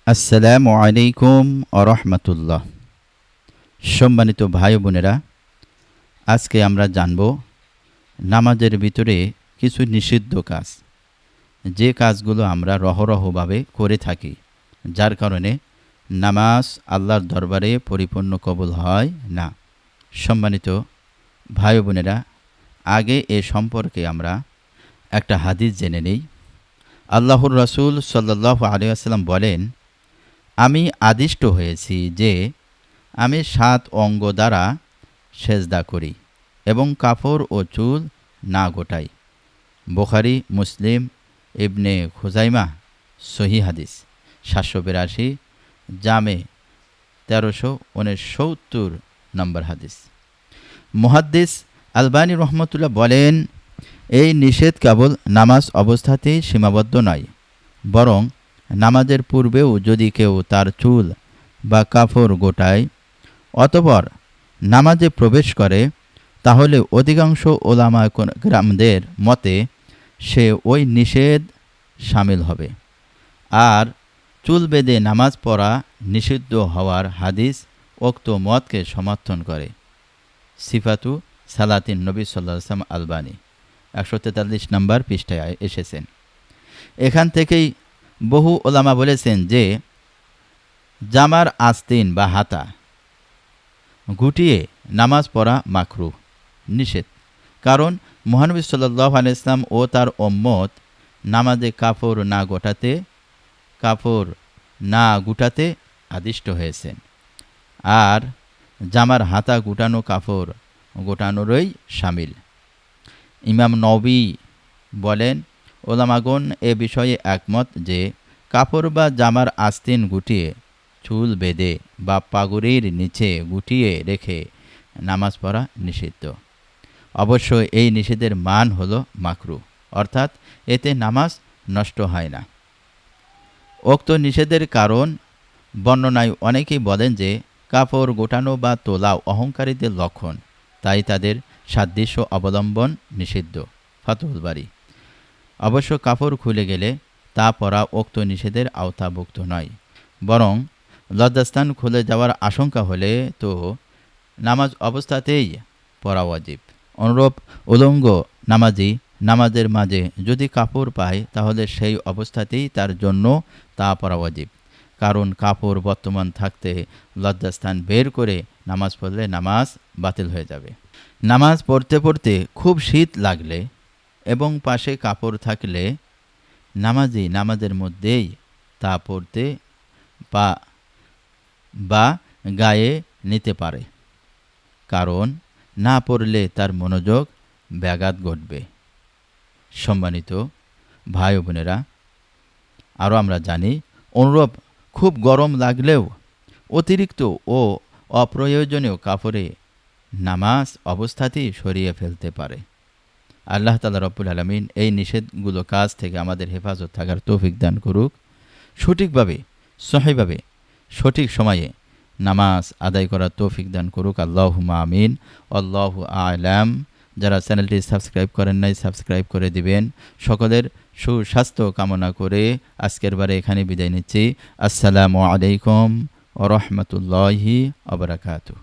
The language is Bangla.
আসসালামু আলাইকুম আরহামতুল্লাহ। সম্মানিত ভাই বোনেরা, আজকে আমরা জানব নামাজের ভিতরে কিছু নিষিদ্ধ কাজ, যে কাজগুলো আমরা রহরহভাবে করে থাকি, যার কারণে নামাজ আল্লাহর দরবারে পরিপূর্ণ কবুল হয় না। সম্মানিত ভাই বোনেরা, আগে এ সম্পর্কে আমরা একটা হাদিস জেনে নেই। আল্লাহর রাসূল সাল্লাল্লাহু আলাইহি ওয়াসাল্লাম বলেন, আমি আদিষ্ট হয়েছি যে আমি 7 অঙ্গ দ্বারা সেজদা করি এবং কাপড় ও চুল না গোটাই। বুখারী, মুসলিম, ইবনে খুজাইমাহ সহিহ হাদিস 782, জামে 1369 নম্বর হাদিস। মুহাদ্দিস আলবানী রহমতুল্লাহ বলেন, এই নিষেধ কেবল নামাজ অবস্থাতেই সীমাবদ্ধ নয়, বরং নামাজের পূর্বেও যদি কেউ তার চুল বা কাপড় গোটায় অতঃপর নামাজে প্রবেশ করে, তাহলে অধিকাংশ ওলামা কেরামদের মতে সে ওই নিষেধ শামিল হবে। আর চুল বেঁধে নামাজ পড়া নিষিদ্ধ হওয়ার হাদিস উক্ত মতকে সমর্থন করে। সিফাতু সালাতিন নবী সাল্লাল্লাহু আলাইহি ওয়াসাল্লাম, আলবানী 143 নম্বর পৃষ্ঠায় এসেছেন। এখান থেকেই বহু ওলামা বলেছেন যে জামার আস্তিন বা হাতা গুটিয়ে নামাজ পড়া মাকরুহ, নিষেধ। কারণ মহানবী সাল্লাল্লাহু আলাইহি ওয়াসাল্লাম ও তার উম্মত নামাজে কাপড় না গুটাতে আদিষ্ট হয়েছেন। আর জামার হাতা গুটানো কাপড় গোটানোরই শামিল। ইমাম নবী বলেন, ওলামাগণ এ বিষয়ে একমত যে কাপড় বা জামার আস্তিন গুটিয়ে চুল বেঁধে বা পাগুড়ির নিচে গুটিয়ে রেখে নামাজ পড়া নিষিদ্ধ। অবশ্য এই নিষেধের মান হলো মাকরুহ, অর্থাৎ এতে নামাজ নষ্ট হয় না। উক্ত নিষেধের কারণ বর্ণনায় অনেকেই বলেন যে কাপড় গোটানো বা তোলা অহংকারীদের লক্ষণ, তাই তাদের সাদৃশ্য অবলম্বন নিষিদ্ধ। ফাতহুল বারী। অবশ্য কাপড় খুলে গেলে তা পরা উক্ত নিষেধের আওতাভুক্ত নয়, বরং লজ্জাস্থান খুলে যাওয়ার আশঙ্কা হলে তো নামাজ অবস্থাতেই পরা ওয়াজিব। অনুরূপ উলঙ্গ নামাজি নামাজের মাঝে যদি কাপড় পায়, তাহলে সেই অবস্থাতেই তার জন্য তা পরা ওয়াজিব। কারণ কাপড় বর্তমান থাকতে লজ্জাস্থান বের করে নামাজ পড়লে নামাজ বাতিল হয়ে যাবে। নামাজ পড়তে পড়তে খুব শীত লাগলে এবং পাশে কাপড় থাকলে নামাজি নামাজের মধ্যেই তা পড়তে বা গায়ে নিতে পারে, কারণ না পড়লে তার মনোযোগ ব্যাঘাত ঘটবে। সম্মানিত ভাই বোনেরা, আরও আমরা জানি, অনুরূপ খুব গরম লাগলেও অতিরিক্ত ও অপ্রয়োজনীয় কাপড়ে নামাজ অবস্থাতেই সরিয়ে ফেলতে পারে। আল্লাহ তাআলা রব্বুল আলামিন এই নিষেধগুলো কাজ থেকে আমাদের হেফাজত থাকার তৌফিক দান করুক। সঠিকভাবে সহিভাবে সঠিক সময়ে নামাজ আদায় করার তৌফিক দান করুক। আল্লাহুম্মা আমিন। আল্লাহু আ'লাম। যারা চ্যানেলটি সাবস্ক্রাইব করেন নাই, সাবস্ক্রাইব করে দিবেন। সকলের সুস্বাস্থ্য কামনা করে আজকের বারে এখানে বিদায় নিচ্ছি। আসসালামু আলাইকুম ওয়া রাহমাতুল্লাহি ওয়া বারাকাতুহু।